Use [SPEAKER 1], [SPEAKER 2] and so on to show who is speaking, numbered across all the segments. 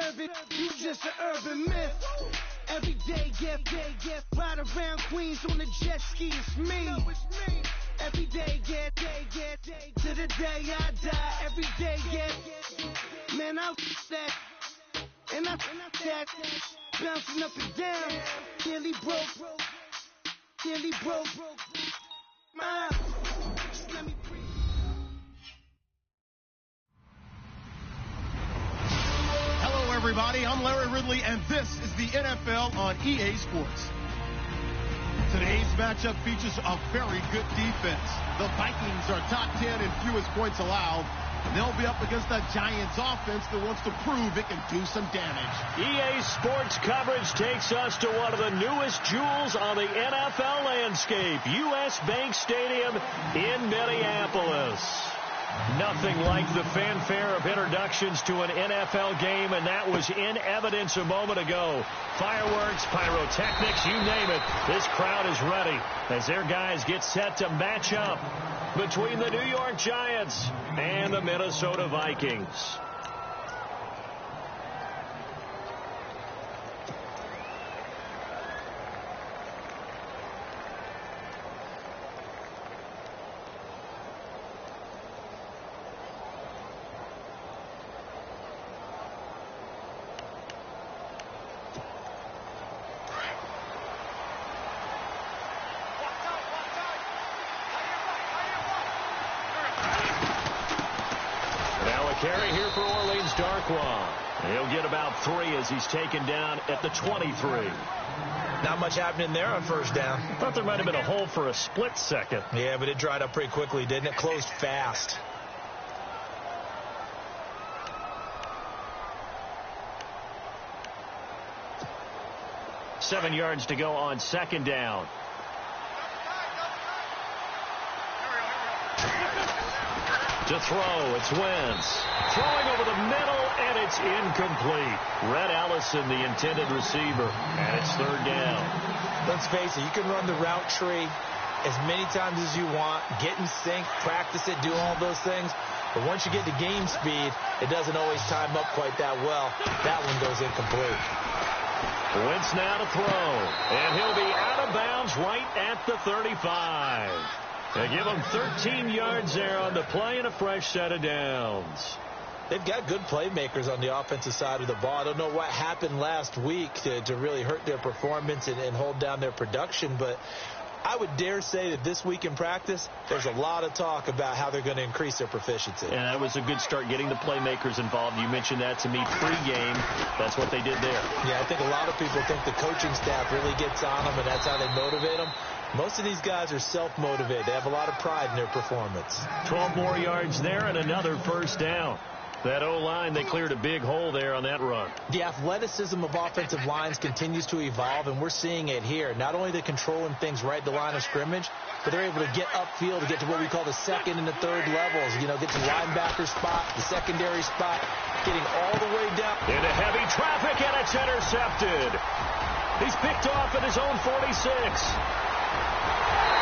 [SPEAKER 1] serving, you just an urban myth. Every day, get, ride around Queens on the jet ski, it's me. Every day, get, to the day I die. Every day, get, man, I that, and I that, bouncing up and down, nearly broke, just let me breathe.
[SPEAKER 2] Hello, everybody. I'm Larry Ridley, and this is the NFL on EA Sports. Today's matchup features a very good defense. The Vikings are top 10 in fewest points allowed. They'll be up against a Giants offense that wants to prove it can do some damage.
[SPEAKER 3] EA Sports coverage takes us to one of the newest jewels on the NFL landscape, U.S. Bank Stadium in Minneapolis. Nothing like the fanfare of introductions to an NFL game, and that was in evidence a moment ago. Fireworks, pyrotechnics, you name it. This crowd is ready as their guys get set to match up between the New York Giants and the Minnesota Vikings. Carry here for Orleans Darkwa. He'll get about 3 as he's taken down at the 23.
[SPEAKER 4] Not much happening there on first down.
[SPEAKER 3] I thought there might have been a hole for a split second.
[SPEAKER 4] Yeah, but it dried up pretty quickly, didn't it? Closed fast.
[SPEAKER 3] Seven yards to go on second down. To throw, it's Wentz. Throwing over the middle, and it's incomplete. Red Allison, the intended receiver, and it's third down.
[SPEAKER 4] Let's face it, you can run the route tree as many times as you want, get in sync, practice it, do all those things. But once you get to game speed, it doesn't always time up quite that well. That one goes incomplete.
[SPEAKER 3] Wentz now to throw, and he'll be out of bounds right at the 35. They give him 13 yards there on the play and a fresh set of downs.
[SPEAKER 4] They've got good playmakers on the offensive side of the ball. I don't know what happened last week to really hurt their performance and hold down their production, but I would dare say that this week in practice, there's a lot of talk about how they're going to increase their proficiency.
[SPEAKER 3] And that was a good start, getting the playmakers involved. You mentioned that to me pregame. That's what they did there.
[SPEAKER 4] Yeah, I think a lot of people think the coaching staff really gets on them, and that's how they motivate them. Most of these guys are self-motivated. They have a lot of pride in their performance.
[SPEAKER 3] 12 more yards there and another first down. That O-line, they cleared a big hole there on that run.
[SPEAKER 4] The athleticism of offensive lines continues to evolve, and we're seeing it here. Not only are they controlling things right at the line of scrimmage, but they're able to get upfield to get to what we call the second and the third levels. You know, get to the linebacker spot, the secondary spot, getting all the way down.
[SPEAKER 3] Into heavy traffic, and it's intercepted. He's picked off at his own 46.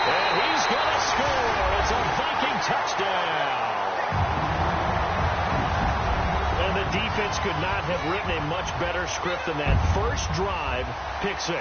[SPEAKER 3] And he's going to score. It's a Viking touchdown. And the defense could not have written a much better script than that. First drive, pick 6.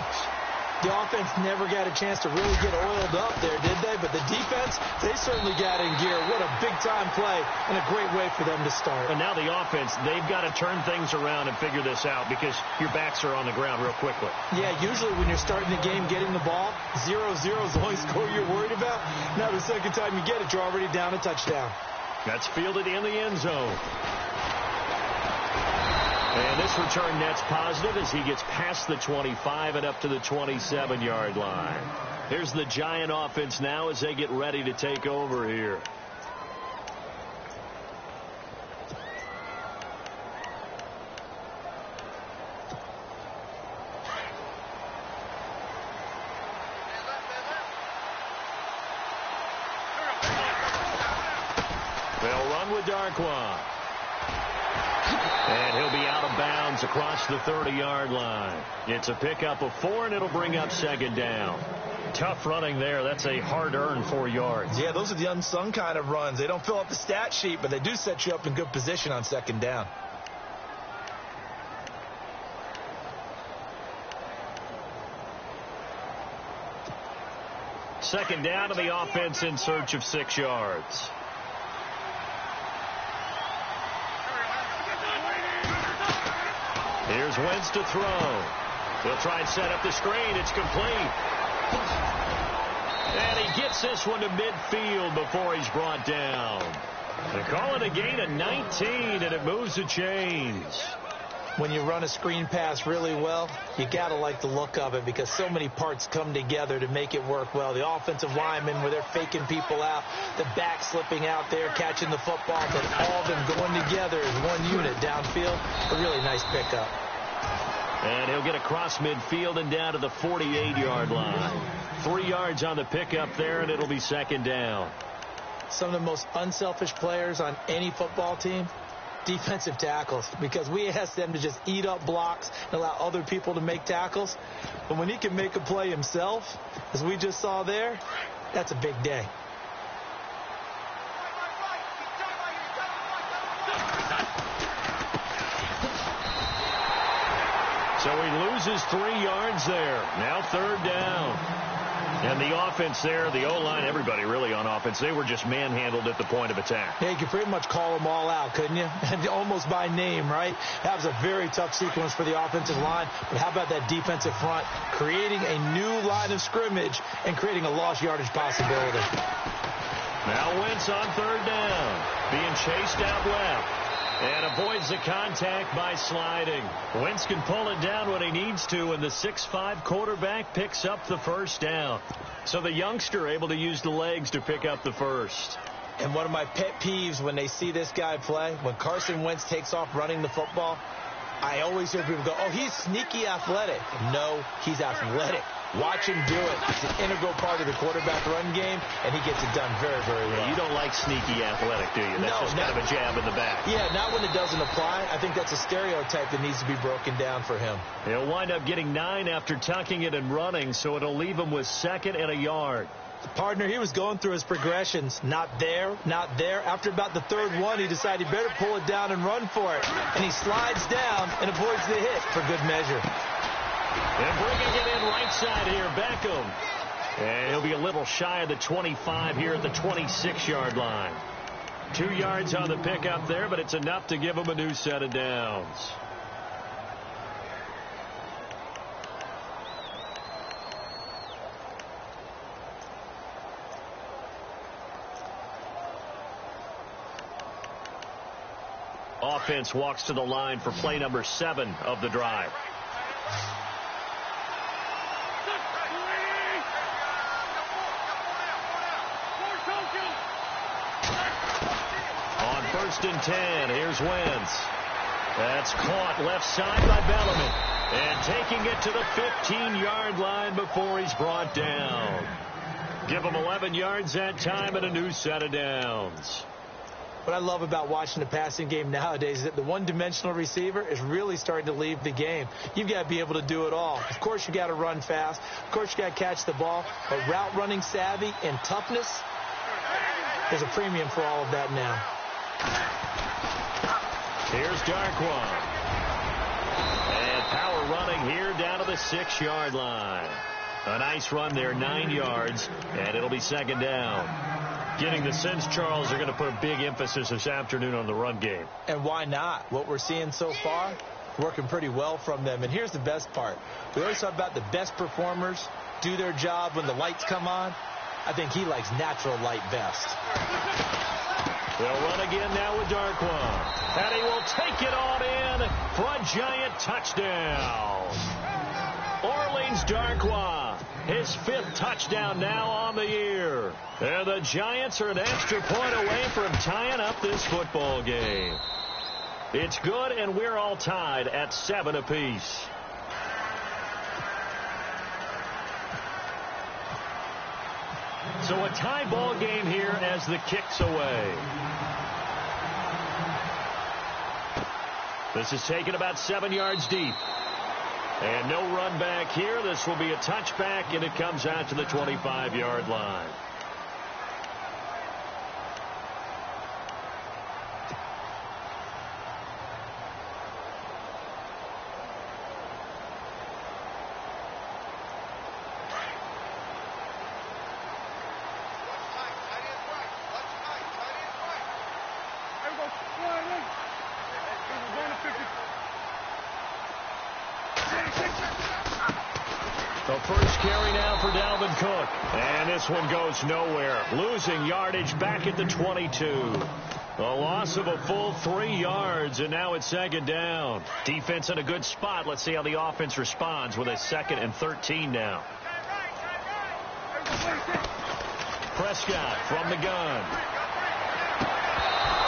[SPEAKER 4] The offense never got a chance to really get oiled up there, did they? But the defense, they certainly got in gear. What a big-time play and a great way for them to start.
[SPEAKER 3] And now the offense, they've got to turn things around and figure this out because your backs are on the ground real quickly.
[SPEAKER 4] Yeah, usually when you're starting the game getting the ball, 0-0 is the only score you're worried about. Now the second time you get it, you're already down a touchdown.
[SPEAKER 3] That's fielded in the end zone. And this return net's positive as he gets past the 25 and up to the 27-yard line. Here's the Giant offense now as they get ready to take over here. They'll run with Darkwa. And he'll be out of bounds across the 30-yard line. It's a pickup of 4, and it'll bring up second down. Tough running there. That's a hard-earned 4 yards.
[SPEAKER 4] Yeah, those are the unsung kind of runs. They don't fill up the stat sheet, but they do set you up in good position on second down.
[SPEAKER 3] second down to the offense in search of 6 yards. Here's Wentz to throw. He'll try and set up the screen. It's complete. And he gets this one to midfield before he's brought down. They call it a gain of 19, and it moves the chains.
[SPEAKER 4] When you run a screen pass really well, you got to like the look of it because so many parts come together to make it work well. The offensive linemen, where they're faking people out, the back slipping out there, catching the football, but all of them going together as one unit downfield. A really nice pickup.
[SPEAKER 3] And he'll get across midfield and down to the 48-yard line. 3 yards on the pickup there, and it'll be second down.
[SPEAKER 4] Some of the most unselfish players on any football team, defensive tackles, because we ask them to just eat up blocks and allow other people to make tackles. But when he can make a play himself, as we just saw there, that's a big day.
[SPEAKER 3] So he loses 3 yards there. Now third down. And the offense there, the O-line, everybody really on offense, they were just manhandled at the point of attack.
[SPEAKER 4] Yeah, you could pretty much call them all out, couldn't you? And almost by name, right? That was a very tough sequence for the offensive line. But how about that defensive front creating a new line of scrimmage and creating a lost yardage possibility?
[SPEAKER 3] Now Wentz on third down, being chased out left. And avoids the contact by sliding. Wentz can pull it down when he needs to, and the 6'5" quarterback picks up the first down. So the youngster able to use the legs to pick up the first.
[SPEAKER 4] And one of my pet peeves when they see this guy play, when Carson Wentz takes off running the football, I always hear people go, oh, he's sneaky athletic. No, he's athletic. Watch him do it. It's an integral part of the quarterback run game, and he gets it done very, very well.
[SPEAKER 3] You don't like sneaky athletic, do you? That's just kind of a jab in the back.
[SPEAKER 4] Yeah, not when it doesn't apply. I think that's a stereotype that needs to be broken down for him.
[SPEAKER 3] He'll wind up getting 9 after tucking it and running, so it'll leave him with 2nd and a yard.
[SPEAKER 4] The partner, he was going through his progressions. Not there, not there. After about the 3rd one, he decided he better pull it down and run for it. And he slides down and avoids the hit for good measure.
[SPEAKER 3] And bringing it in right side here, Beckham. And he'll be a little shy of the 25 here at the 26-yard line. 2 yards on the pickup there, but it's enough to give him a new set of downs. Offense walks to the line for play number 7 of the drive. On 1st and 10, here's Wentz. That's caught left side by Bellamy. And taking it to the 15-yard line before he's brought down. Give him 11 yards that time and a new set of downs.
[SPEAKER 4] What I love about watching the passing game nowadays is that the one-dimensional receiver is really starting to leave the game. You've got to be able to do it all. Of course, you got to run fast. Of course, you got to catch the ball. But route running savvy and toughness, there's a premium for all of that now.
[SPEAKER 3] Here's Darkwan. And power running here down to the 6-yard line. A nice run there, 9 yards, and it'll be second down. Getting the sense, Charles, they're going to put a big emphasis this afternoon on the run game.
[SPEAKER 4] And why not? What we're seeing so far, working pretty well from them. And here's the best part. We always talk about the best performers do their job when the lights come on. I think he likes natural light best.
[SPEAKER 3] They'll run again now with Darkwan. And he will take it on in for a giant touchdown. Orleans Darkwan, his 5th touchdown now on the year. And the Giants are an extra point away from tying up this football game. It's good, and we're all tied at 7 apiece. So a tie ball game here as the kick's away. This is taken about 7 yards deep. And no run back here. This will be a touchback, and it comes out to the 25-yard line. The first carry now for Dalvin Cook. And this one goes nowhere. Losing yardage back at the 22. A loss of a full 3 yards, and now it's second down. Defense in a good spot. Let's see how the offense responds with a 2nd and 13 now. Prescott from the gun.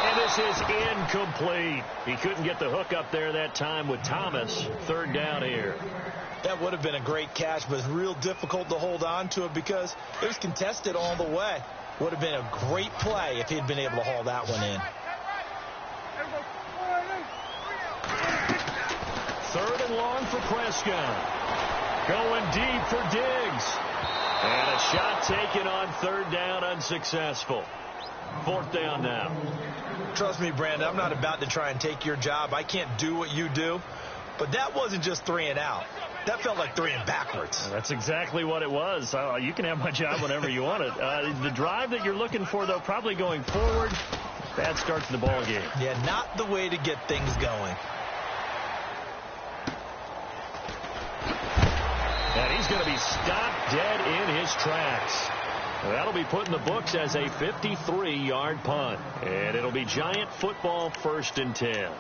[SPEAKER 3] And this is incomplete. He couldn't get the hook up there that time with Thomas. 3rd down here.
[SPEAKER 4] That would have been a great catch, but it's real difficult to hold on to it because it was contested all the way. Would have been a great play if he'd been able to haul that one in.
[SPEAKER 3] 3rd and long for Prescott. Going deep for Diggs. And a shot taken on 3rd down, unsuccessful. 4th down now.
[SPEAKER 4] Trust me, Brandon, I'm not about to try and take your job. I can't do what you do. But that wasn't just 3 and out. That felt like 3 and backwards.
[SPEAKER 3] That's exactly what it was. You can have my job whenever you want it. The drive that you're looking for, though, probably going forward. Bad start to the ball game.
[SPEAKER 4] Yeah, not the way to get things going.
[SPEAKER 3] And he's going to be stopped dead in his tracks. That'll be put in the books as a 53-yard punt. And it'll be Giant football, 1st and 10.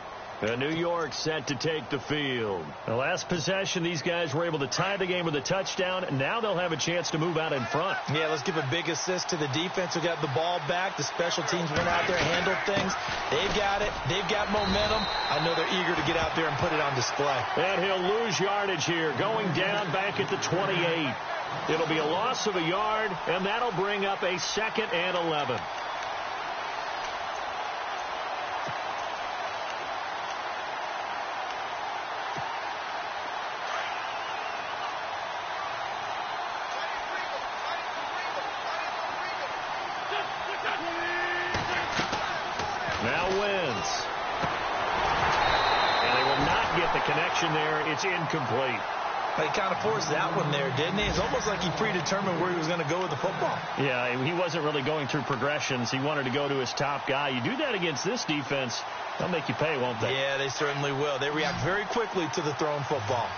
[SPEAKER 3] New York set to take the field. The last possession, these guys were able to tie the game with a touchdown. Now they'll have a chance to move out in front.
[SPEAKER 4] Yeah, let's give a big assist to the defense who got the ball back. The special teams went out there and handled things. They've got it. They've got momentum. I know they're eager to get out there and put it on display.
[SPEAKER 3] And he'll lose yardage here, going down back at the 28. It'll be a loss of a yard, and that'll bring up a 2nd and 11. Now wins. And they will not get the connection there. It's incomplete.
[SPEAKER 4] He kind of forced that one there, didn't he? It's almost like he predetermined where he was going to go with the football.
[SPEAKER 3] Yeah, he wasn't really going through progressions. He wanted to go to his top guy. You do that against this defense, they'll make you pay, won't they?
[SPEAKER 4] Yeah, they certainly will. They react very quickly to the thrown football.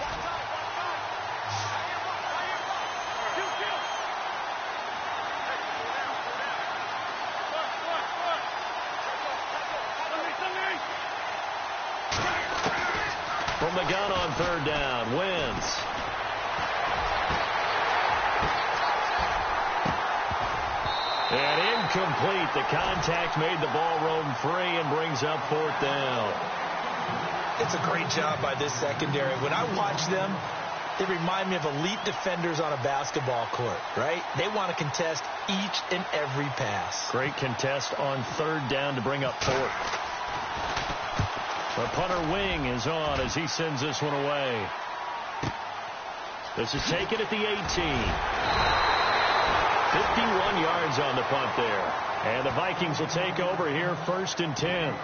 [SPEAKER 3] From the gun on 3rd down, wins. And incomplete. The contact made the ball roam free and brings up 4th down.
[SPEAKER 4] It's a great job by this secondary. When I watch them, they remind me of elite defenders on a basketball court, right? They want to contest each and every pass.
[SPEAKER 3] Great contest on 3rd down to bring up 4th. The punter wing is on as he sends this one away. This is taken at the 18. 51 yards on the punt there. And the Vikings will take over here, 1st and 10.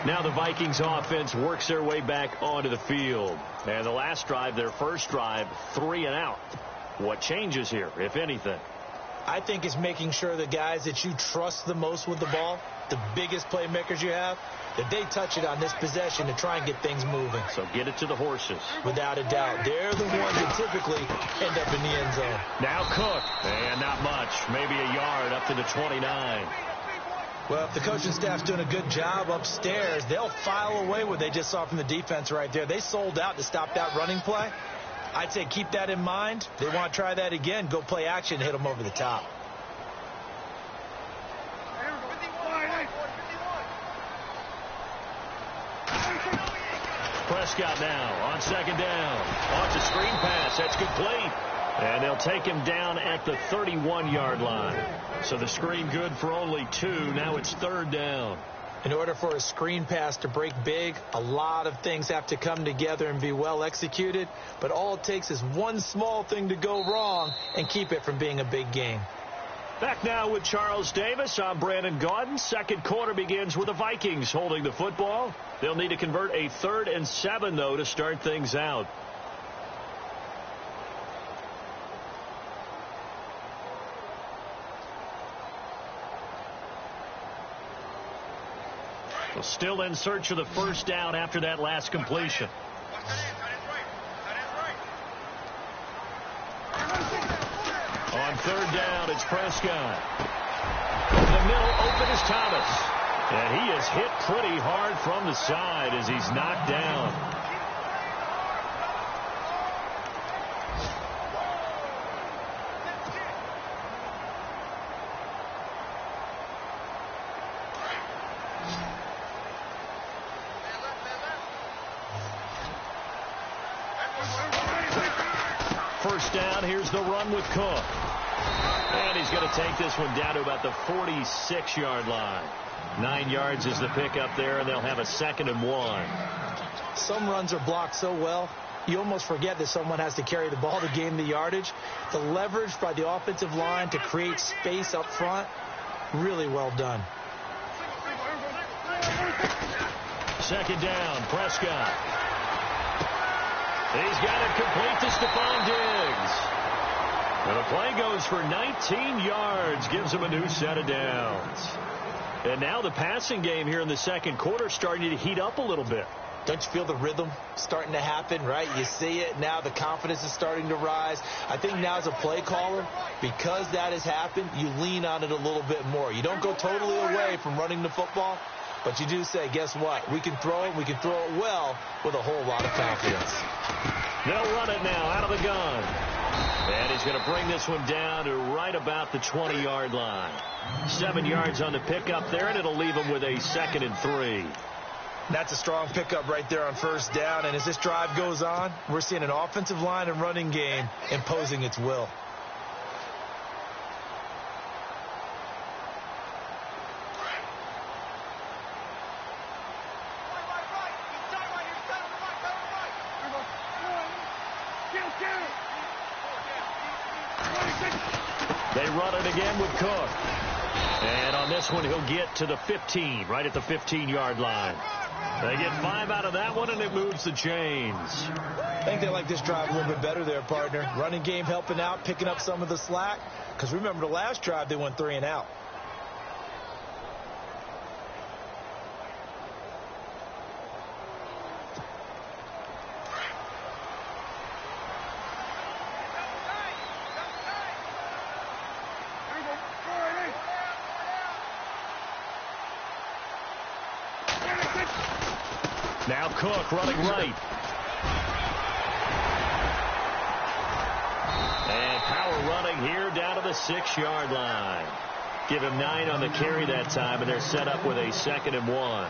[SPEAKER 3] Now the Vikings offense works their way back onto the field. And the last drive, their first drive, 3 and out. What changes here, if anything?
[SPEAKER 4] I think it's making sure the guys that you trust the most with the ball, the biggest playmakers you have, that they touch it on this possession to try and get things moving.
[SPEAKER 3] So get it to the horses.
[SPEAKER 4] Without a doubt. They're the ones that typically end up in the end zone.
[SPEAKER 3] Now Cook. And not much. Maybe a yard up to the 29.
[SPEAKER 4] Well, if the coaching staff's doing a good job upstairs, they'll file away what they just saw from the defense right there. They sold out to stop that running play. I'd say keep that in mind. They want to try that again. Go play action, hit them over the top.
[SPEAKER 3] Prescott now on 2nd down. Launch a screen pass. That's complete. And they'll take him down at the 31-yard line. So the screen good for only 2. Now it's 3rd down.
[SPEAKER 4] In order for a screen pass to break big, a lot of things have to come together and be well executed. But all it takes is one small thing to go wrong and keep it from being a big game.
[SPEAKER 3] Back now with Charles Davis. I'm Brandon Gaudin. Second quarter begins with the Vikings holding the football. They'll need to convert a 3rd and 7, though, to start things out. Well, still in search of the first down after that last completion. On third down, it's Prescott. Over the middle, open is Thomas. And he is hit pretty hard from the side as he's knocked down. First down, here's the run with Cook. And he's going to take this one down to about the 46-yard line. 9 yards is the pickup there, and they'll have a 2nd and 1.
[SPEAKER 4] Some runs are blocked so well, you almost forget that someone has to carry the ball to gain the yardage. The leverage by the offensive line to create space up front, really well done.
[SPEAKER 3] 2nd down, Prescott. He's got it complete to Stephon Diggs. And the play goes for 19 yards, gives him a new set of downs. And now the passing game here in the second quarter starting to heat up a little bit.
[SPEAKER 4] Don't you feel the rhythm starting to happen, right? You see it now. The confidence is starting to rise. I think now as a play caller, because that has happened, you lean on it a little bit more. You don't go totally away from running the football, but you do say, guess what? We can throw it. We can throw it well with a whole lot of confidence.
[SPEAKER 3] They'll run it now out of the gun. And he's going to bring this one down to right about the 20-yard line. 7 yards on the pickup there, and it'll leave him with a 2nd and 3.
[SPEAKER 4] That's a strong pickup right there on first down. And as this drive goes on, we're seeing an offensive line and running game imposing its will.
[SPEAKER 3] They run it again with Cook. And on this one, he'll get to the 15, right at the 15-yard line. They get 5 out of that one, and it moves the chains.
[SPEAKER 4] I think they like this drive a little bit better there, partner. Running game helping out, picking up some of the slack. Because remember, the last drive, they went 3 and out.
[SPEAKER 3] Now Cook running right. And power running here down to the 6-yard line. Give him 9 on the carry that time, and they're set up with a 2nd and 1.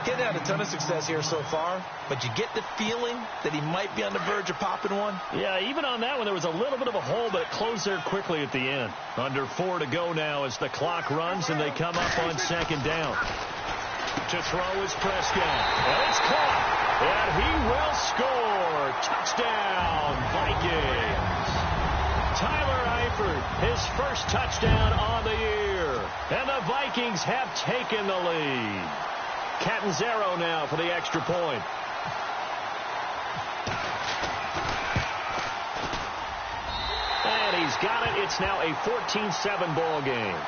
[SPEAKER 4] Getting had a ton of success here so far, but you get the feeling that he might be on the verge of popping one.
[SPEAKER 3] Yeah, even on that one, there was a little bit of a hole, but it closed there quickly at the end. Under 4 to go now as the clock runs, and they come up on 2nd down. To throw is Prescott. And it's caught. And he will score. Touchdown, Vikings. Tyler Eifert, his first touchdown on the year. And the Vikings have taken the lead. Catanzaro now for the extra point. And he's got it. It's now a 14-7 ball game.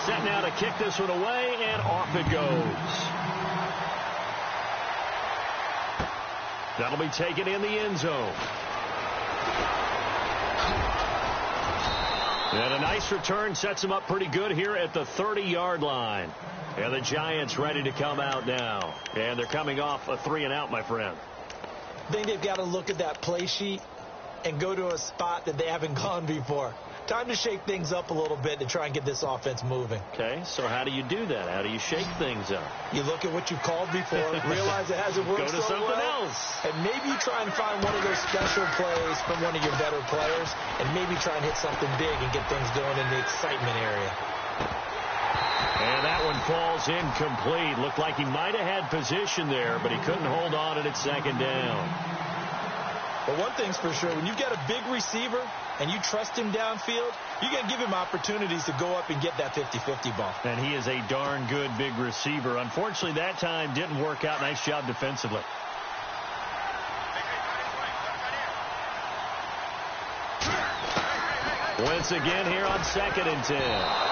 [SPEAKER 3] Set now to kick this one away, and off it goes. That'll be taken in the end zone. And a nice return sets him up pretty good here at the 30-yard line. And the Giants ready to come out now. And they're coming off a 3-and-out, my friend.
[SPEAKER 4] I think they've got to look at that play sheet and go to a spot that they haven't gone before. Time to shake things up a little bit to try and get this offense moving.
[SPEAKER 3] Okay, so how do you do that? How do you shake things up?
[SPEAKER 4] You look at what you've called before, realize it hasn't worked
[SPEAKER 3] Go to
[SPEAKER 4] so
[SPEAKER 3] something
[SPEAKER 4] well,
[SPEAKER 3] else.
[SPEAKER 4] and maybe you try and find one of those special plays from one of your better players, and maybe try and hit something big and get things going in the excitement area.
[SPEAKER 3] And that one falls incomplete. Looked like he might have had position there, but he couldn't hold on, and it's 2nd down.
[SPEAKER 4] But one thing's for sure, when you've got a big receiver and you trust him downfield, you're going to give him opportunities to go up and get that 50-50 ball.
[SPEAKER 3] And he is a darn good big receiver. Unfortunately, that time didn't work out. Nice job defensively. Once again here on 2nd and 10.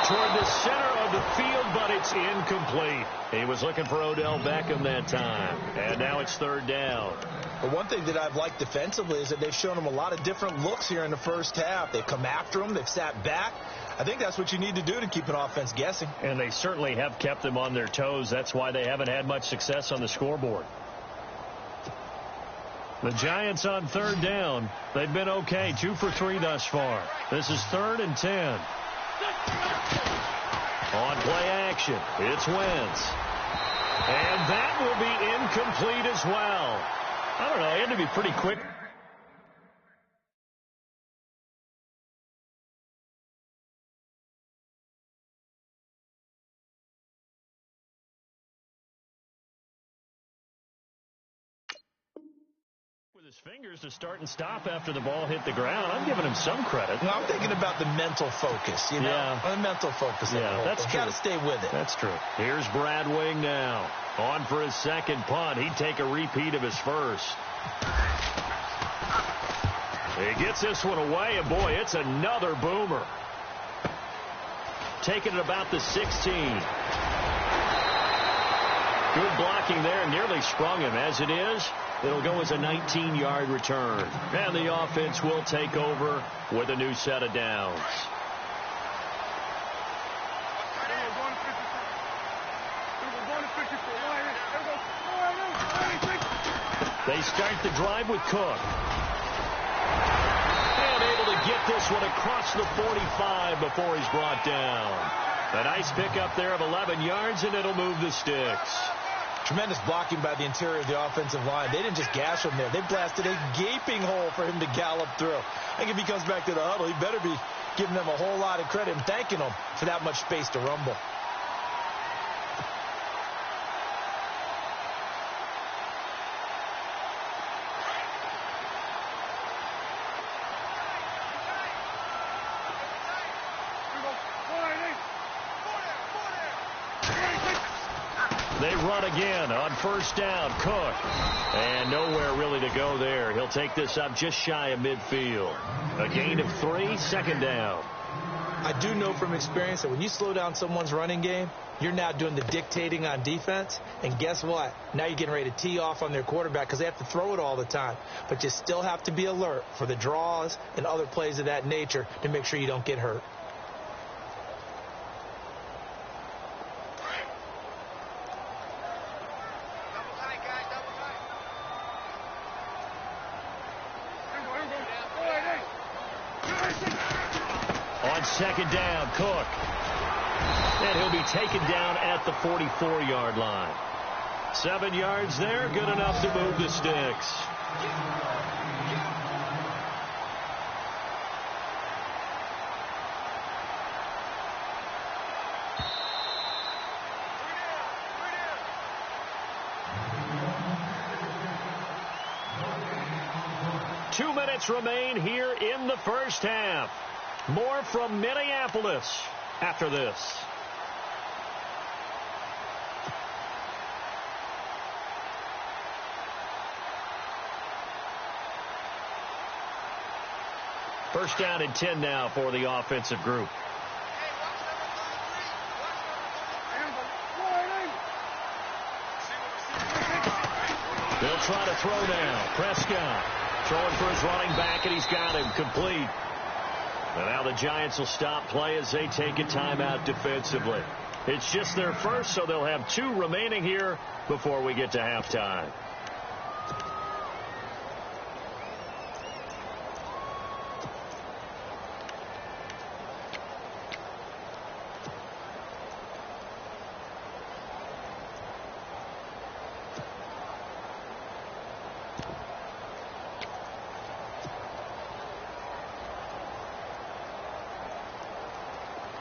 [SPEAKER 3] Toward the center of the field, but it's incomplete. He was looking for Odell Beckham that time. And now it's 3rd down.
[SPEAKER 4] But one thing that I've liked defensively is that they've shown him a lot of different looks here in the first half. They've come after him. They've sat back. I think that's what you need to do to keep an offense guessing.
[SPEAKER 3] And they certainly have kept them on their toes. That's why they haven't had much success on the scoreboard. The Giants on 3rd down. They've been okay. 2 for 3 thus far. This is 3rd and 10. On play action, it's Wentz. And that will be incomplete as well. I don't know. He had to be pretty quick. With his fingers to start and stop after the ball hit the ground. I'm giving him some credit.
[SPEAKER 4] Well, I'm thinking about the mental focus, you know?
[SPEAKER 3] Yeah.
[SPEAKER 4] The mental focus.
[SPEAKER 3] Yeah, that's true.
[SPEAKER 4] Got to stay with it.
[SPEAKER 3] That's true. Here's Brad Wing now. On for his 2nd punt. He'd take a repeat of his first. He gets this one away, and boy, it's another boomer. Taking it about the 16. Good blocking there, nearly sprung him. As it is, it'll go as a 19-yard return. And the offense will take over with a new set of downs. They start the drive with Cook. And able to get this one across the 45 before he's brought down. A nice pickup there of 11 yards, and it'll move the sticks.
[SPEAKER 4] Tremendous blocking by the interior of the offensive line. They didn't just gash him there. They blasted a gaping hole for him to gallop through. I think if he comes back to the huddle, he better be giving them a whole lot of credit and thanking them for that much space to rumble.
[SPEAKER 3] They run again on 1st down. Cook. And nowhere really to go there. He'll take this up just shy of midfield. A gain of 3, 2nd down.
[SPEAKER 4] I do know from experience that when you slow down someone's running game, you're now doing the dictating on defense. And guess what? Now you're getting ready to tee off on their quarterback because they have to throw it all the time. But you still have to be alert for the draws and other plays of that nature to make sure you don't get hurt.
[SPEAKER 3] On 2nd down, Cook. And he'll be taken down at the 44-yard line. 7 yards there, good enough to move the sticks. Two minutes remain here in the first half. More from Minneapolis after this. First down and 10 now for the offensive group. They'll try to throw now. Prescott throwing for his running back, and he's got him complete. And now the Giants will stop play as they take a timeout defensively. It's just their first, so they'll have 2 remaining here before we get to halftime.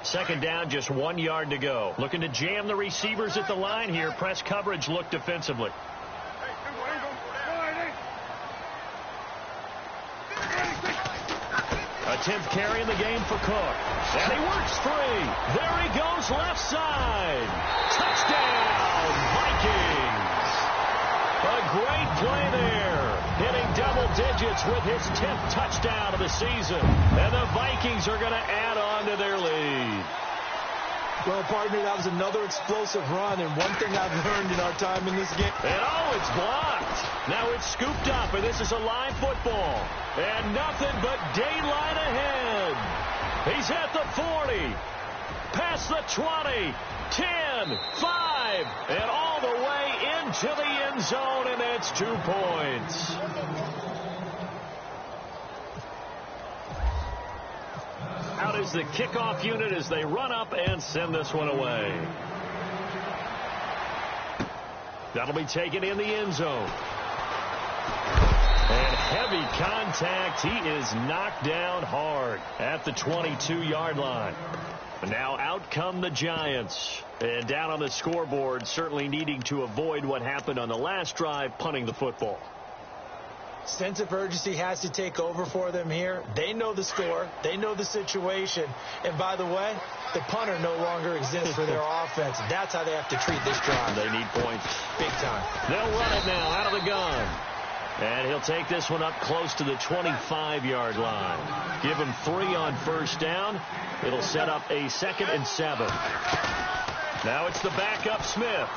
[SPEAKER 3] Second down, just 1 yard to go. Looking to jam the receivers at the line here. Press coverage look defensively. A 10th carry in the game for Cook. And he works free. There he goes left side. Touchdown, Vikings. A great play there. Hitting double digits digits with his 10th touchdown of the season. And the Vikings are going to add on to their lead.
[SPEAKER 4] Well, partner, that was another explosive run, and one thing I've learned in our time in this game.
[SPEAKER 3] And it's blocked. Now it's scooped up, and this is a live football. And nothing but daylight ahead. He's at the 40, past the 20, 10, 5, and all the way into the end zone, and that's 2 points. Out is the kickoff unit as they run up and send this one away. That'll be taken in the end zone. And heavy contact. He is knocked down hard at the 22-yard line. Now out come the Giants. And down on the scoreboard, certainly needing to avoid what happened on the last drive, punting the football.
[SPEAKER 4] Sense of urgency has to take over for them here. They know the score. They know the situation. And by the way, the punter no longer exists for their offense. That's how they have to treat this drive.
[SPEAKER 3] They need points.
[SPEAKER 4] Big time.
[SPEAKER 3] They'll run it now out of the gun. And he'll take this one up close to the 25-yard line. Give him 3 on first down. It'll set up a 2nd and 7. Now it's the backup Smith.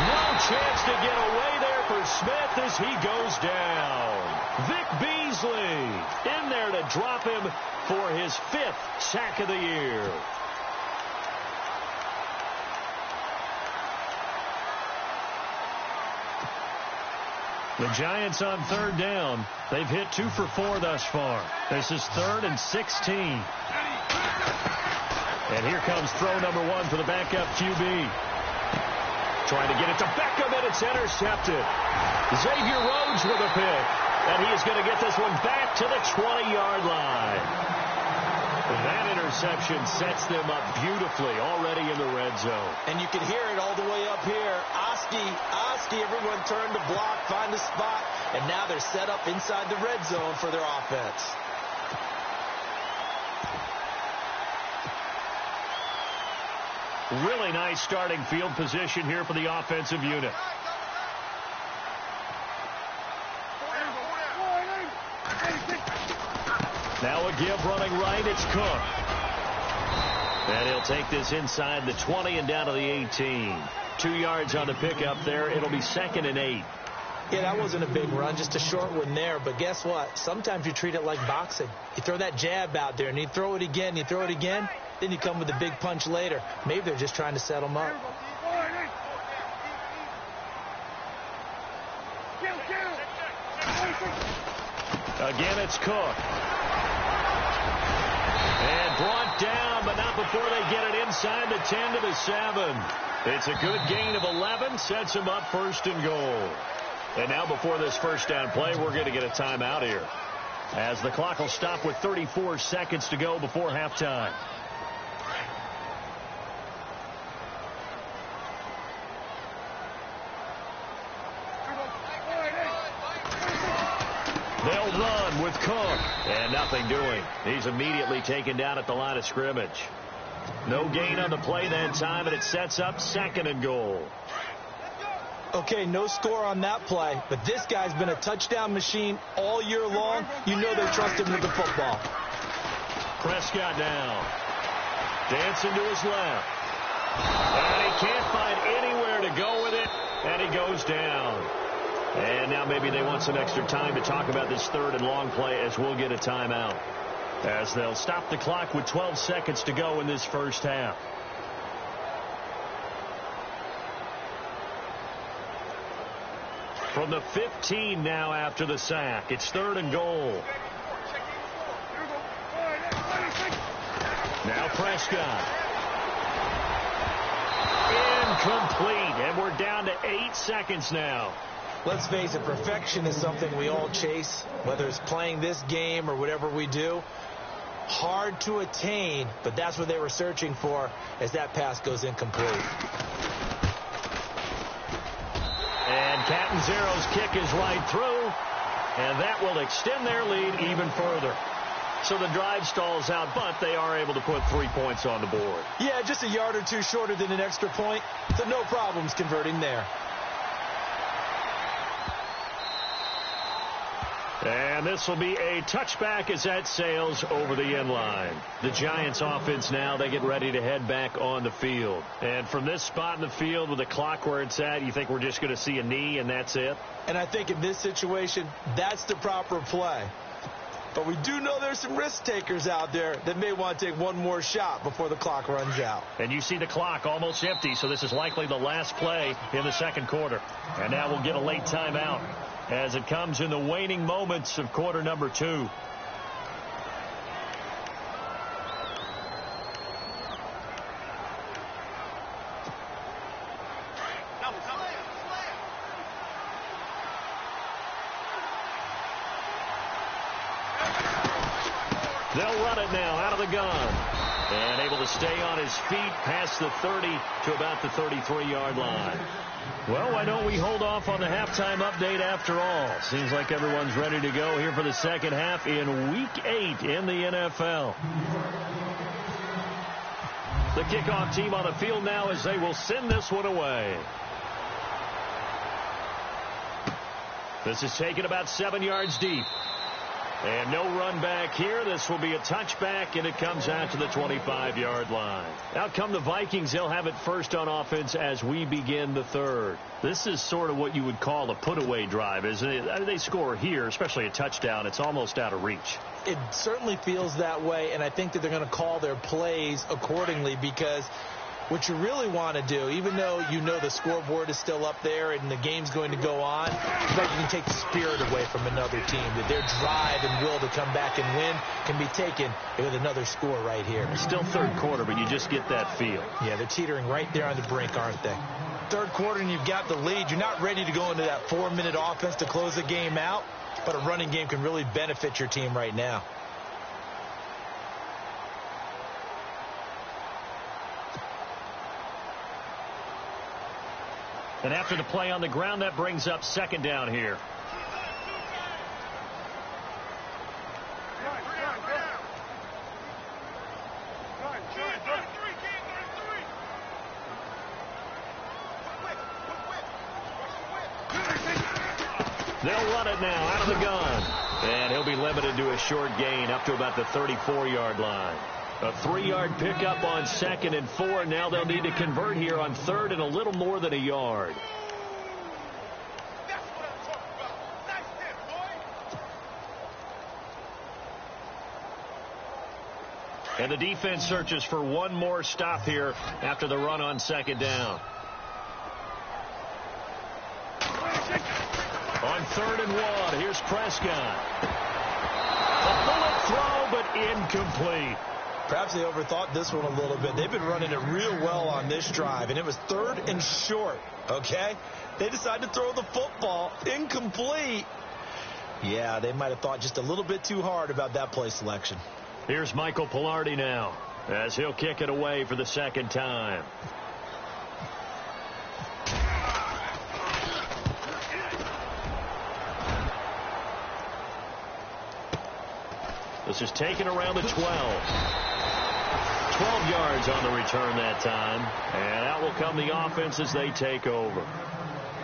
[SPEAKER 3] No chance to get away there for Smith as he goes down. Vic Beasley in there to drop him for his 5th sack of the year. The Giants on 3rd down. They've hit 2 for 4 thus far. This is 3rd and 16. And here comes throw number 1 for the backup QB. Trying to get it to Beckham, and it's intercepted. Xavier Rhodes with a pick. And he is going to get this one back to the 20-yard line. That interception sets them up beautifully already in the red zone.
[SPEAKER 4] And you can hear it all the way up here. Oski, everyone turned to block, find a spot, and now they're set up inside the red zone for their offense.
[SPEAKER 3] Really nice starting field position here for the offensive unit. Now a give running right. It's Cook. And he'll take this inside the 20 and down to the 18. 2 yards on the pickup there. It'll be 2nd and 8.
[SPEAKER 4] Yeah, that wasn't a big run, just a short one there. But guess what? Sometimes you treat it like boxing. You throw that jab out there, and you throw it again, you throw it again. Then you come with a big punch later. Maybe they're just trying to set them up.
[SPEAKER 3] Again, it's Cook. And brought down, but not before they get it inside the 10 to the 7. It's a good gain of 11. Sets them up 1st and goal. And now before this first down play, we're going to get a timeout here, as the clock will stop with 34 seconds to go before halftime. They'll run with Cook. And nothing doing. He's immediately taken down at the line of scrimmage. No gain on the play that time, and it sets up 2nd and goal.
[SPEAKER 4] Okay, no score on that play, but this guy's been a touchdown machine all year long. You know they trust him with the football.
[SPEAKER 3] Prescott now. Dancing to his left. And he can't find anywhere to go with it, and he goes down. And now maybe they want some extra time to talk about this 3rd and long play, as we'll get a timeout, as they'll stop the clock with 12 seconds to go in this first half. From the 15 now after the sack. It's 3rd and goal. Now Prescott. Incomplete. And we're down to 8 seconds now.
[SPEAKER 4] Let's face it, perfection is something we all chase, whether it's playing this game or whatever we do. Hard to attain, but that's what they were searching for as that pass goes incomplete.
[SPEAKER 3] And Catanzaro's kick is right through, and that will extend their lead even further. So the drive stalls out, but they are able to put 3 points on the board.
[SPEAKER 4] Yeah, just a yard or two shorter than an extra point, so no problems converting there.
[SPEAKER 3] And this will be a touchback as that sails over the end line. The Giants offense now, they get ready to head back on the field. And from this spot in the field with the clock where it's at, you think we're just going to see a knee and that's it?
[SPEAKER 4] And I think in this situation, that's the proper play. But we do know there's some risk takers out there that may want to take one more shot before the clock runs out.
[SPEAKER 3] And you see the clock almost empty, so this is likely the last play in the second quarter. And now we'll get a late timeout as it comes in the waning moments of quarter number 2. They'll run it now out of the gun. And able to stay on his feet past the 30 to about the 33-yard line. Well, why don't we hold off on the halftime update after all? Seems like everyone's ready to go here for the second half in Week 8 in the NFL. The kickoff team on the field now as they will send this one away. This is taken about 7 yards deep. And no run back here. This will be a touchback, and it comes out to the 25-yard line. Out come the Vikings. They'll have it first on offense as we begin the third. This is sort of what you would call a put-away drive, isn't it? They score here, especially a touchdown. It's almost out of reach.
[SPEAKER 4] It certainly feels that way, and I think that they're going to call their plays accordingly because what you really want to do, even though you know the scoreboard is still up there and the game's going to go on, but you can take the spirit away from another team. That their drive and will to come back and win can be taken with another score right here.
[SPEAKER 3] Still third quarter, but you just get that feel.
[SPEAKER 4] Yeah, they're teetering right there on the brink, aren't they? Third quarter and you've got the lead. You're not ready to go into that 4-minute offense to close the game out, but a running game can really benefit your team right now.
[SPEAKER 3] And after the play on the ground, that brings up second down here. They'll run it now out of the gun. And he'll be limited to a short gain up to about the 34-yard line. A 3-yard pickup on 2nd and 4. Now they'll need to convert here on 3rd and a little more than a yard. And the defense searches for one more stop here after the run on 2nd down. On 3rd and 1, here's Prescott. A bullet throw, but incomplete.
[SPEAKER 4] Perhaps they overthought this one a little bit. They've been running it real well on this drive, and it was 3rd and short, okay? They decided to throw the football incomplete. Yeah, they might have thought just a little bit too hard about that play selection.
[SPEAKER 3] Here's Michael Pilardi now as he'll kick it away for the second time. This is taken around the 12. 12 yards on the return that time. And out will come the offense as they take over.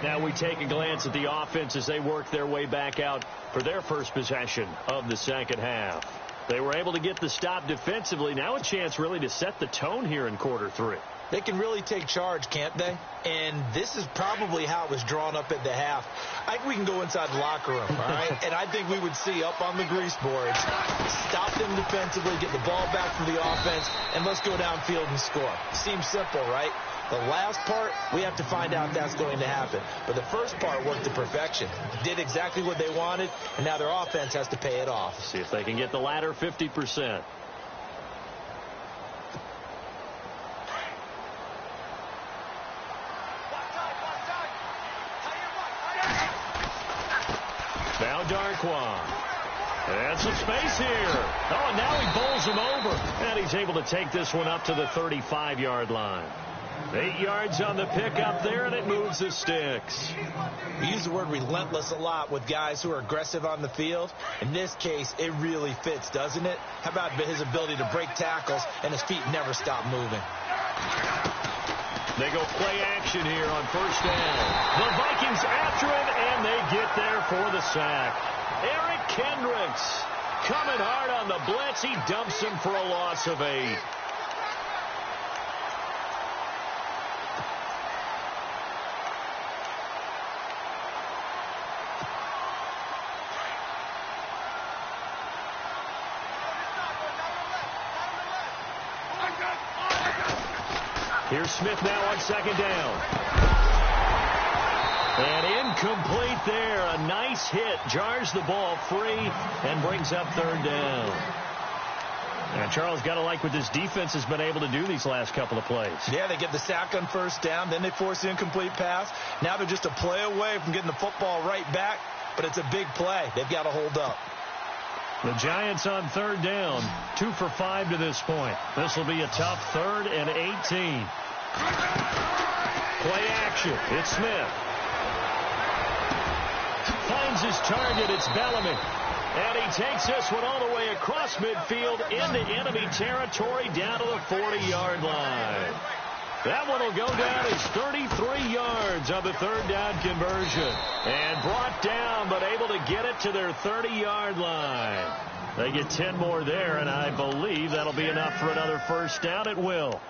[SPEAKER 3] Now we take a glance at the offense as they work their way back out for their first possession of the second half. They were able to get the stop defensively. Now a chance really to set the tone here in quarter 3.
[SPEAKER 4] They can really take charge, can't they? And this is probably how it was drawn up at the half. I think we can go inside the locker room, all right? And I think we would see up on the grease boards, stop them defensively, get the ball back from the offense, and let's go downfield and score. Seems simple, right? The last part, we have to find out if that's going to happen. But the first part worked to perfection. Did exactly what they wanted, and now their offense has to pay it off.
[SPEAKER 3] See if they can get the latter 50%. Now Darquan. And some space here. Oh, and now he bowls him over. And he's able to take this one up to the 35-yard line. 8 yards on the pickup there, and it moves the sticks.
[SPEAKER 4] We use the word relentless a lot with guys who are aggressive on the field. In this case, it really fits, doesn't it? How about his ability to break tackles and his feet never stop moving?
[SPEAKER 3] They go play action here on first down. The Vikings after him, and they get there for the sack. Eric Kendricks coming hard on the blitz. He dumps him for a loss of 8. Here's Smith now on second down. And incomplete there. A nice hit. Jars the ball free and brings up third down. And Charles, got to like what this defense has been able to do these last couple of plays.
[SPEAKER 4] Yeah, they get the sack on first down. Then they force the incomplete pass. Now they're just a play away from getting the football right back. But it's a big play. They've got to hold up.
[SPEAKER 3] The Giants on third down. 2 for 5 to this point. This will be a tough 3rd and 18. Play action. It's Smith. Finds his target. It's Bellamy. And he takes this one all the way across midfield into enemy territory down to the 40-yard line. That one will go down as 33 yards on the 3rd down conversion. And brought down, but able to get it to their 30-yard line. They get 10 more there, and I believe that'll be enough for another first down. It will.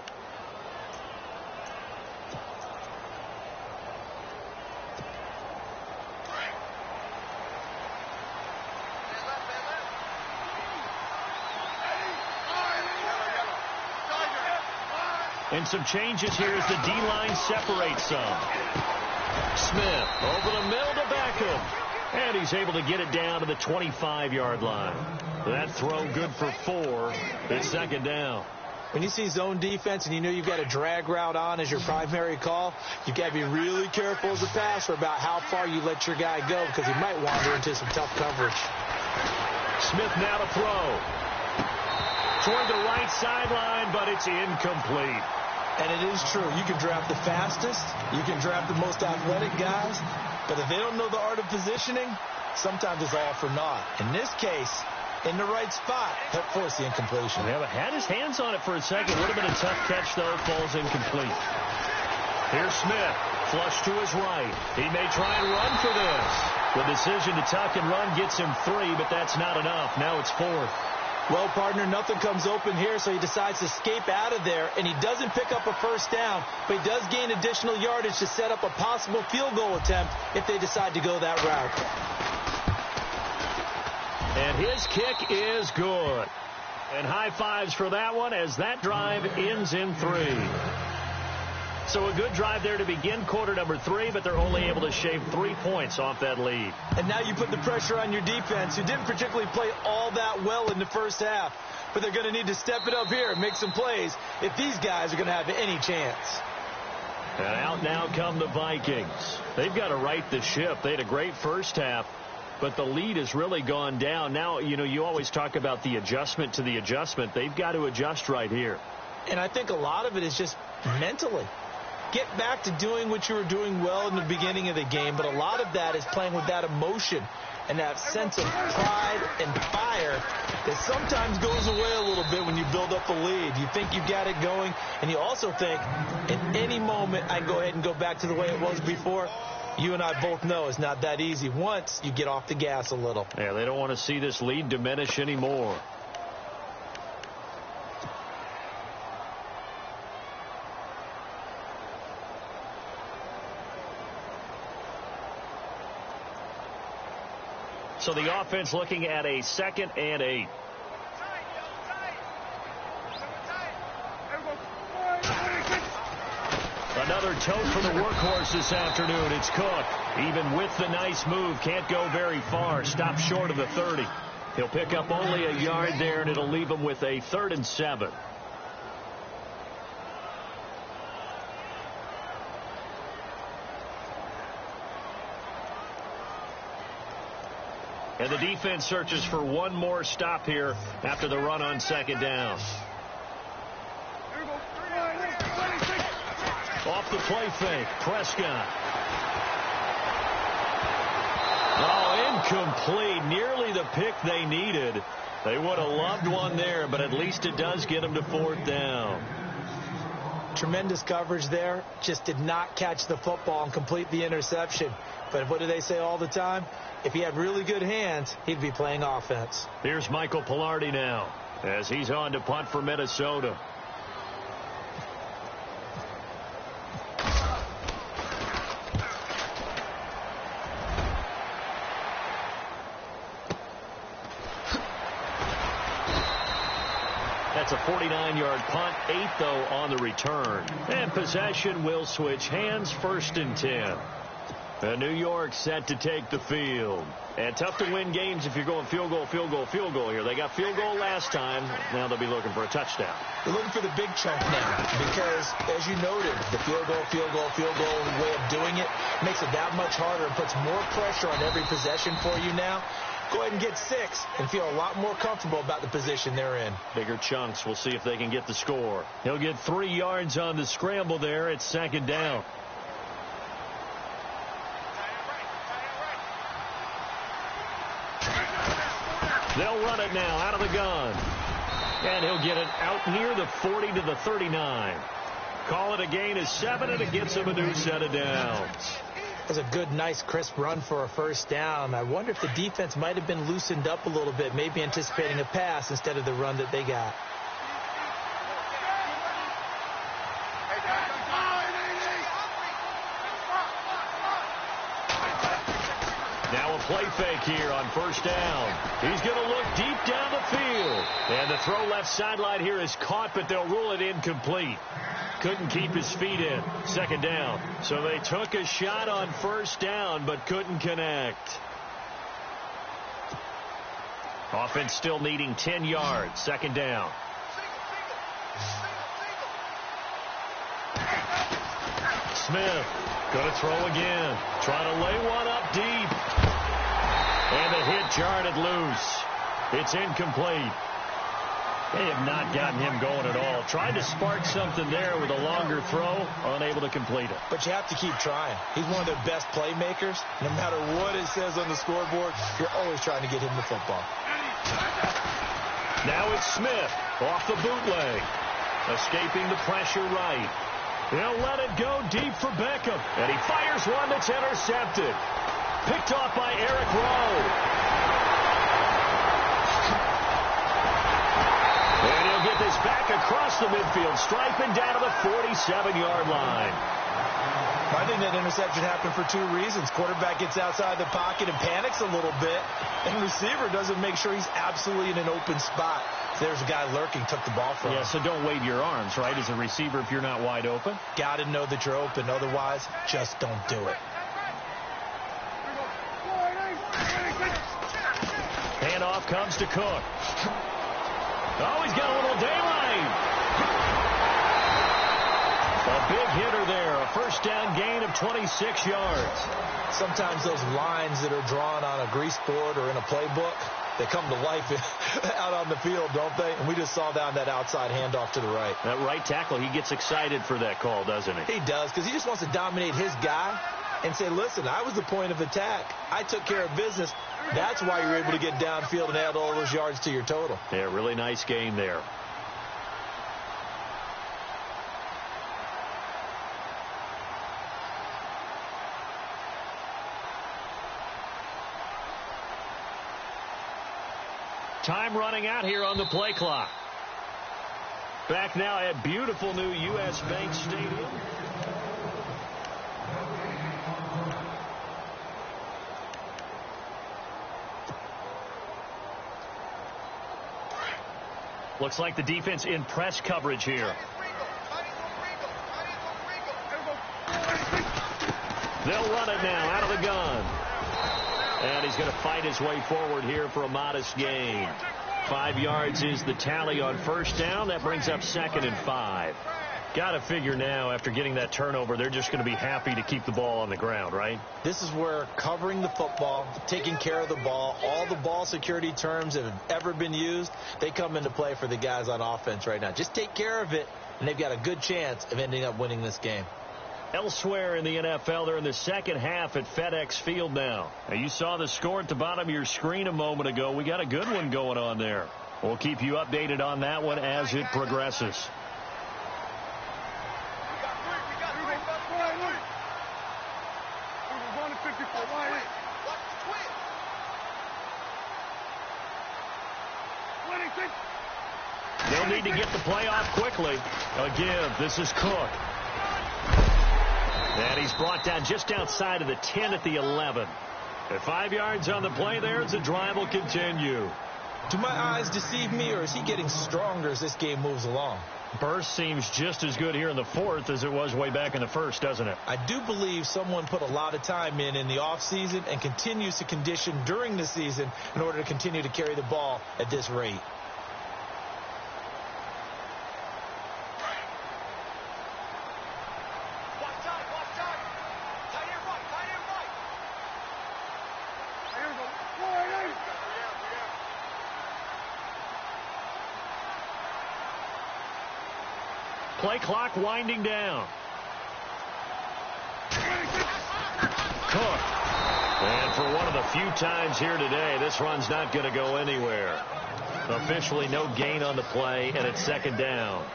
[SPEAKER 3] And some changes here as the D-line separates some. Smith over the middle to Beckham. And he's able to get it down to the 25-yard line. That throw good for 4. It's second down.
[SPEAKER 4] When you see zone defense and you know you've got a drag route on as your primary call, you've got to be really careful as a passer about how far you let your guy go because he might wander into some tough coverage.
[SPEAKER 3] Smith now to throw. Toward the right sideline, but it's incomplete.
[SPEAKER 4] And it is true. You can draft the fastest. You can draft the most athletic guys. But if they don't know the art of positioning, sometimes it's all for naught. In this case, in the right spot, that forced the incompletion.
[SPEAKER 3] Yeah, had his hands on it for a second. Would have been a tough catch, though. Falls incomplete. Here's Smith. Flush to his right. He may try and run for this. The decision to tuck and run gets him 3, but that's not enough. Now it's 4th.
[SPEAKER 4] Well, partner, nothing comes open here, so he decides to escape out of there, and he doesn't pick up a first down, but he does gain additional yardage to set up a possible field goal attempt if they decide to go that route.
[SPEAKER 3] And his kick is good. And high fives for that one as that drive ends in 3. So a good drive there to begin quarter number 3, but they're only able to shave 3 points off that lead.
[SPEAKER 4] And now you put the pressure on your defense, who didn't particularly play all that well in the first half. But they're going to need to step it up here and make some plays if these guys are going to have any chance.
[SPEAKER 3] And out now come the Vikings. They've got to right the ship. They had a great first half, but the lead has really gone down. Now, you know, you always talk about the adjustment to the adjustment. They've got to adjust right here.
[SPEAKER 4] And I think a lot of it is just mentally. Get back to doing what you were doing well in the beginning of the game, but a lot of that is playing with that emotion and that sense of pride and fire that sometimes goes away a little bit when you build up a lead. You think you've got it going, and you also think at any moment I can go ahead and go back to the way it was before. You and I both know it's not that easy once you get off the gas a little.
[SPEAKER 3] Yeah, they don't want to see this lead diminish anymore. So the offense looking at a 2nd and 8. Another tote for the workhorse this afternoon. It's Cook. Even with the nice move, can't go very far. Stopped short of the 30. He'll pick up only a yard there, and it'll leave him with a 3rd and 7. And the defense searches for one more stop here after the run on 2nd down. Off the play fake, Prescott. Oh, incomplete. Nearly the pick they needed. They would have loved one there, but at least it does get them to 4th down.
[SPEAKER 4] Tremendous coverage there. Just did not catch the football and complete the interception. But what do they say all the time? If he had really good hands, he'd be playing offense.
[SPEAKER 3] Here's Michael Pilardi now as he's on to punt for Minnesota. That's a 49-yard punt, 8 though on the return. And possession will switch hands, 1st and 10. New York set to take the field. And tough to win games if you're going field goal, field goal, field goal here. They got field goal last time. Now they'll be looking for a touchdown.
[SPEAKER 4] They're looking for the big chunk now because, as you noted, the field goal way of doing it makes it that much harder and puts more pressure on every possession for you now. Go ahead and get 6 and feel a lot more comfortable about the position they're in.
[SPEAKER 3] Bigger chunks. We'll see if they can get the score. He'll get 3 yards on the scramble there. It's 2nd down. They'll run it now out of the gun. And he'll get it out near the 40 to the 39. Call it a gain of 7, and it gets him a new set of downs.
[SPEAKER 4] That's a good, nice, crisp run for a 1st down. I wonder if the defense might have been loosened up a little bit, maybe anticipating a pass instead of the run that they got.
[SPEAKER 3] Now a play fake here on 1st down. He's going to look deep down the field. And the throw left sideline here is caught, but they'll rule it incomplete. Couldn't keep his feet in. 2nd down. So they took a shot on 1st down, but couldn't connect. Offense still needing 10 yards. 2nd down. Smith going to throw again. Trying to lay one up deep. And the hit jarred it loose. It's incomplete. They have not gotten him going at all. Tried to spark something there with a longer throw, unable to complete it.
[SPEAKER 4] But you have to keep trying. He's one of their best playmakers. No matter what it says on the scoreboard, you're always trying to get him the football.
[SPEAKER 3] Now it's Smith off the bootleg. Escaping the pressure right. He'll let it go deep for Beckham. And he fires one that's intercepted. Picked off by Eric Rowe. And he'll get this back across the midfield, striping down to the 47-yard line.
[SPEAKER 4] I think that interception happened for 2 reasons. Quarterback gets outside the pocket and panics a little bit, and receiver doesn't make sure he's absolutely in an open spot. There's a guy lurking, took the ball from him.
[SPEAKER 3] Yeah, so don't wave your arms, right, as a receiver if you're not wide open.
[SPEAKER 4] Got to know that you're open. Otherwise, just don't do it.
[SPEAKER 3] Handoff comes to Cook. Oh, he's got a little daylight. A big hitter there. A 1st down gain of 26 yards.
[SPEAKER 4] Sometimes those lines that are drawn on a grease board or in a playbook, they come to life out on the field, don't they? And we just saw that on that outside handoff to the right.
[SPEAKER 3] That right tackle, he gets excited for that call, doesn't he?
[SPEAKER 4] He does, because he just wants to dominate his guy and say, listen, I was the point of attack. I took care of business. That's why you're able to get downfield and add all those yards to your total.
[SPEAKER 3] Yeah, really nice game there. Time running out here on the play clock. Back now at beautiful new U.S. Bank Stadium. Looks like the defense in press coverage here. They'll run it now out of the gun. And he's going to fight his way forward here for a modest gain. 5 yards is the tally on 1st down. That brings up 2nd and 5. Got to figure now, after getting that turnover, they're just going to be happy to keep the ball on the ground, right?
[SPEAKER 4] This is where covering the football, taking care of the ball, all the ball security terms that have ever been used, they come into play for the guys on offense right now. Just take care of it, and they've got a good chance of ending up winning this game.
[SPEAKER 3] Elsewhere in the NFL, they're in the 2nd half at FedEx Field now. Now, you saw the score at the bottom of your screen a moment ago. We got a good one going on there. We'll keep you updated on that one as it progresses. They'll need to get the play off quickly. Again, this is Cook. And he's brought down just outside of the 10 at the 11. At 5 yards on the play there, the drive will continue.
[SPEAKER 4] Do my eyes deceive me, or is he getting stronger as this game moves along?
[SPEAKER 3] Burst seems just as good here in the fourth as it was way back in the first, doesn't it?
[SPEAKER 4] I do believe someone put a lot of time in the offseason and continues to condition during the season in order to continue to carry the ball at this rate.
[SPEAKER 3] Play clock winding down. Cook. And for one of the few times here today, this run's not going to go anywhere. Officially no gain on the play, and it's second down.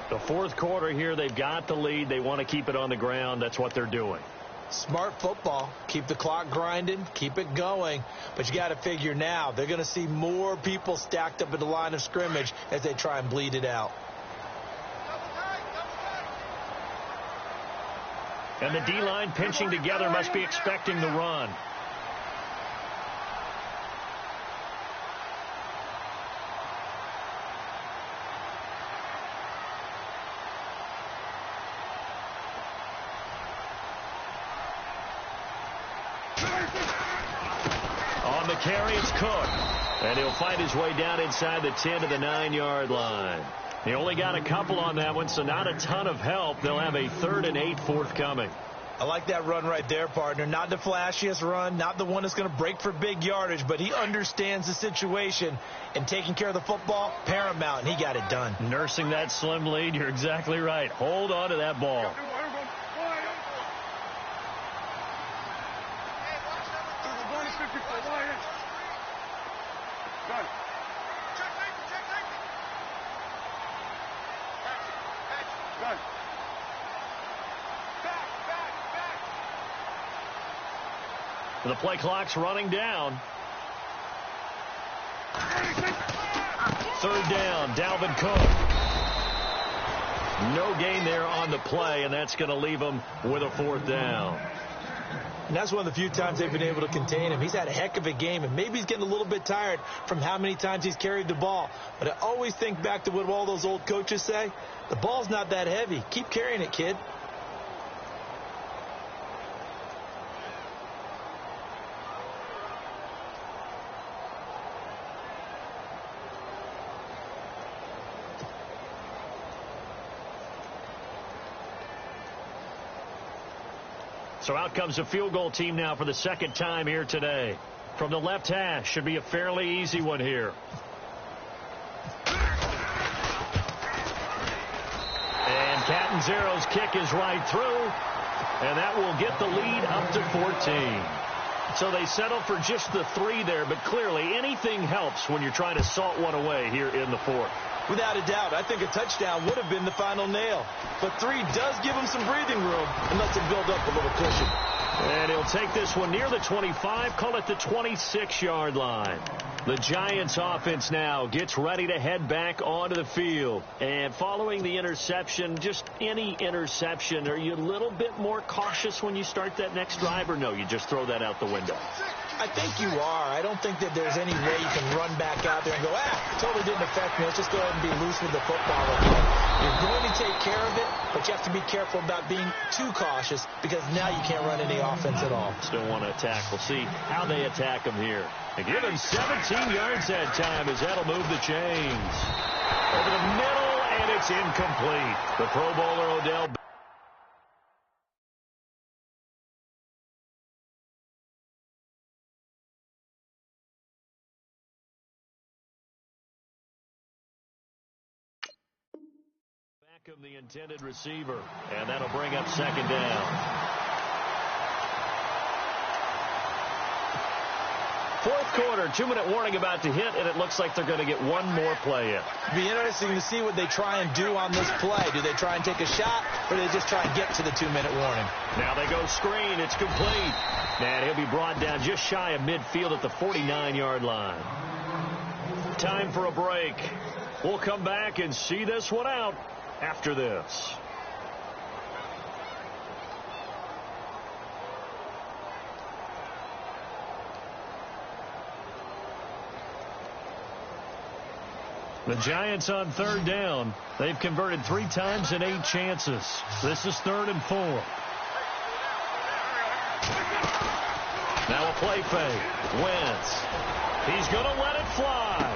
[SPEAKER 3] The fourth quarter here, they've got the lead. They want to keep it on the ground. That's what they're doing.
[SPEAKER 4] Smart football. Keep the clock grinding. Keep it going. But you got to figure now they're going to see more people stacked up at the line of scrimmage as they try and bleed it out.
[SPEAKER 3] And the D-line pinching together must be expecting the run. On the carry, it's Cook. And he'll find his way down inside the 10 to the 9-yard line. They only got a couple on that one, so not a ton of help. They'll have a 3rd and 8 forthcoming.
[SPEAKER 4] I like that run right there, partner. Not the flashiest run, not the one that's going to break for big yardage, but he understands the situation, and taking care of the football, paramount, and he got it done.
[SPEAKER 3] Nursing that slim lead, you're exactly right. Hold on to that ball. The play clock's running down. 3rd down, Dalvin Cook. No gain there on the play, and that's going to leave them with a 4th down.
[SPEAKER 4] And that's one of the few times they've been able to contain him. He's had a heck of a game, and maybe he's getting a little bit tired from how many times he's carried the ball. But I always think back to what all those old coaches say. The ball's not that heavy. Keep carrying it, kid.
[SPEAKER 3] So out comes a field goal team now for the second time here today. From the left hash, should be a fairly easy one here. And Catanzaro's kick is right through, and that will get the lead up to 14. So they settle for just the 3 there, but clearly anything helps when you're trying to salt one away here in the fourth.
[SPEAKER 4] Without a doubt, I think a touchdown would have been the final nail. But 3 does give him some breathing room and lets him build up a little cushion.
[SPEAKER 3] And he'll take this one near the 25, call it the 26-yard line. The Giants offense now gets ready to head back onto the field. And following the interception, just any interception, are you a little bit more cautious when you start that next drive, or no, you just throw that out the window?
[SPEAKER 4] I think you are. I don't think that there's any way you can run back out there and go, totally didn't affect me. Let's just go ahead and be loose with the football again. You're going to take care of it, but you have to be careful about being too cautious because now you can't run any offense at all.
[SPEAKER 3] Still want to attack. We'll see how they attack him here. They give him 17 yards that time as that'll move the chains. Over the middle, and it's incomplete. The Pro Bowler Odell Beckham, the intended receiver, and that'll bring up second down. Fourth quarter, 2-minute warning about to hit, and it looks like they're going to get one more play in.
[SPEAKER 4] It'll be interesting to see what they try and do on this play. Do they try and take a shot, or do they just try and get to the 2-minute warning?
[SPEAKER 3] Now they go screen. It's complete. And he'll be brought down just shy of midfield at the 49-yard line. Time for a break. We'll come back and see this one out after this. The Giants on third down. They've converted 3 times in 8 chances. This is 3rd and 4. Now a play fake. Wentz. He's going to let it fly.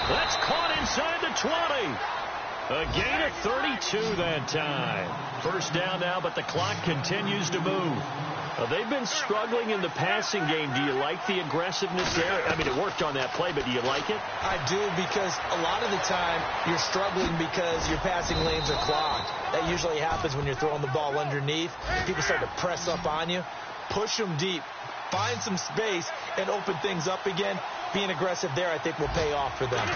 [SPEAKER 3] That's caught inside the 20. A gain of 32 that time. First down now, but the clock continues to move. They've been struggling in the passing game. Do you like the aggressiveness there? I mean, it worked on that play, but do you like it?
[SPEAKER 4] I do, because a lot of the time you're struggling because your passing lanes are clogged. That usually happens when you're throwing the ball underneath. People start to press up on you. Push them deep. Find some space and open things up again. Being aggressive there, I think, will pay off for them.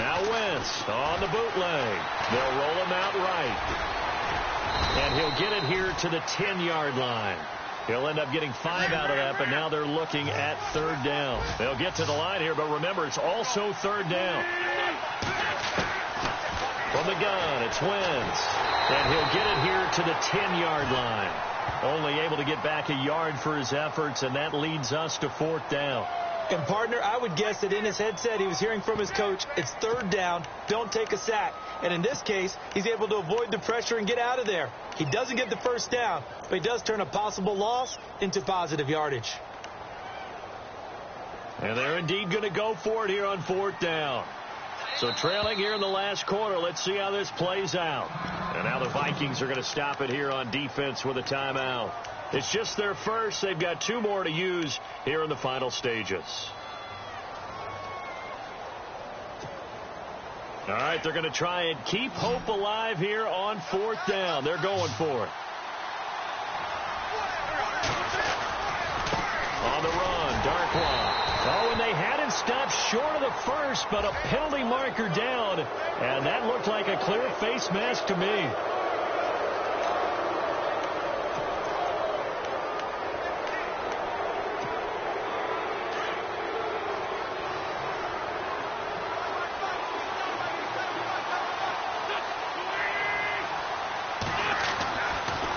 [SPEAKER 3] Now Wentz on the bootleg. They'll roll him out right. And he'll get it here to the 10-yard line. He'll end up getting 5 out of that, but now they're looking at 3rd down. They'll get to the line here, but remember, it's also 3rd down. From the gun, it's Wentz. And he'll get it here to the 10-yard line. Only able to get back a yard for his efforts, and that leads us to 4th down.
[SPEAKER 4] And, partner, I would guess that in his headset he was hearing from his coach, it's 3rd down, don't take a sack. And in this case, he's able to avoid the pressure and get out of there. He doesn't get the first down, but he does turn a possible loss into positive yardage.
[SPEAKER 3] And they're indeed going to go for it here on 4th down. So trailing here in the last quarter, let's see how this plays out. And now the Vikings are going to stop it here on defense with a timeout. It's just their first. They've got 2 more to use here in the final stages. All right, they're going to try and keep hope alive here on 4th down. They're going for it. On the run, Darkwa. Oh, and they had it stopped short of the first, but a penalty marker down. And that looked like a clear face mask to me.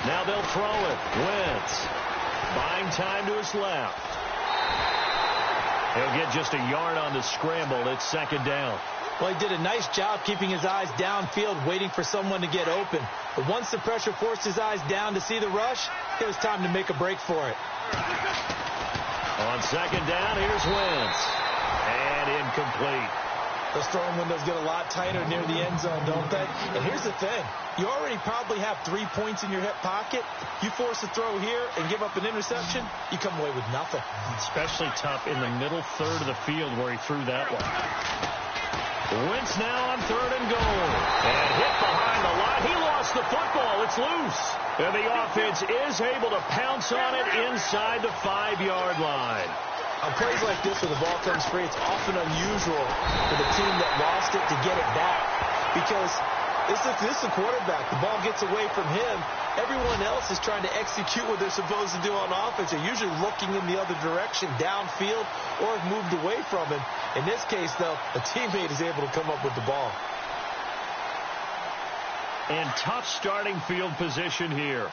[SPEAKER 3] Now they'll throw it. Wentz buying time to his left. He'll get just a yard on the scramble. It's 2nd down.
[SPEAKER 4] Well, he did a nice job keeping his eyes downfield, waiting for someone to get open. But once the pressure forced his eyes down to see the rush, it was time to make a break for it.
[SPEAKER 3] On 2nd down, here's Wentz. And incomplete.
[SPEAKER 4] Those throwing windows get a lot tighter near the end zone, don't they? And here's the thing. You already probably have 3 points in your hip pocket. You force a throw here and give up an interception, you come away with nothing.
[SPEAKER 3] Especially tough in the middle third of the field where he threw that one. Wentz now on 3rd and goal. And hit behind the line. He lost the football. It's loose. And the offense is able to pounce on it inside the 5-yard line.
[SPEAKER 4] On plays like this where the ball comes free, it's often unusual for the team that lost it to get it back. Because this is the quarterback. The ball gets away from him. Everyone else is trying to execute what they're supposed to do on offense. They're usually looking in the other direction, downfield, or have moved away from him. In this case, though, a teammate is able to come up with the ball.
[SPEAKER 3] And tough starting field position here.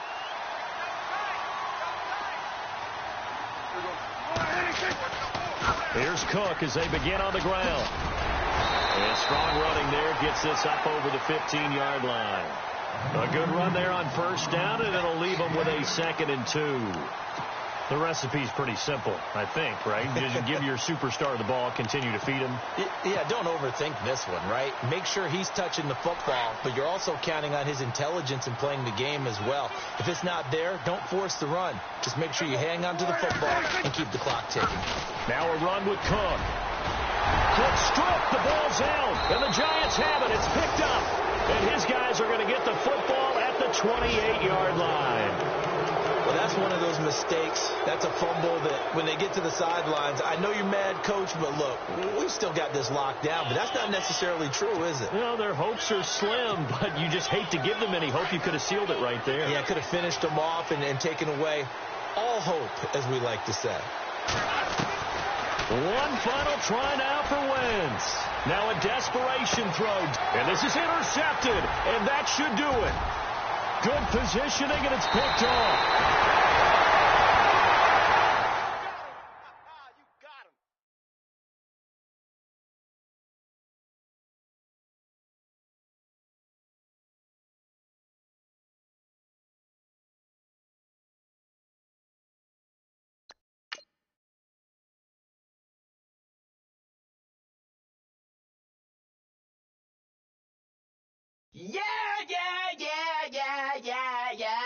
[SPEAKER 3] Here's Cook as they begin on the ground. And strong running there gets this up over the 15-yard line. A good run there on 1st down, and it'll leave them with a 2nd and 2. The recipe's pretty simple, I think, right? Just give your superstar the ball, continue to feed him.
[SPEAKER 4] Yeah, don't overthink this one, right? Make sure he's touching the football, but you're also counting on his intelligence in playing the game as well. If it's not there, don't force the run. Just make sure you hang on to the football and keep the clock ticking.
[SPEAKER 3] Now a run with Cook. Cook stripped, the ball's out, and the Giants have it. It's picked up, and his guys are going to get the football at the 28-yard line.
[SPEAKER 4] Well, that's one of those mistakes. That's a fumble that when they get to the sidelines, I know you're mad, Coach, but look, we've still got this locked down. But that's not necessarily true, is it?
[SPEAKER 3] Well, their hopes are slim, but you just hate to give them any hope. You could have sealed it right there.
[SPEAKER 4] Yeah, could have finished them off and taken away all hope, as we like to say.
[SPEAKER 3] One final try now for Wentz. Now a desperation throw. And this is intercepted. And that should do it. Good positioning, and it's picked off.
[SPEAKER 5] Yeah, yeah, yeah, yeah, yeah, yeah.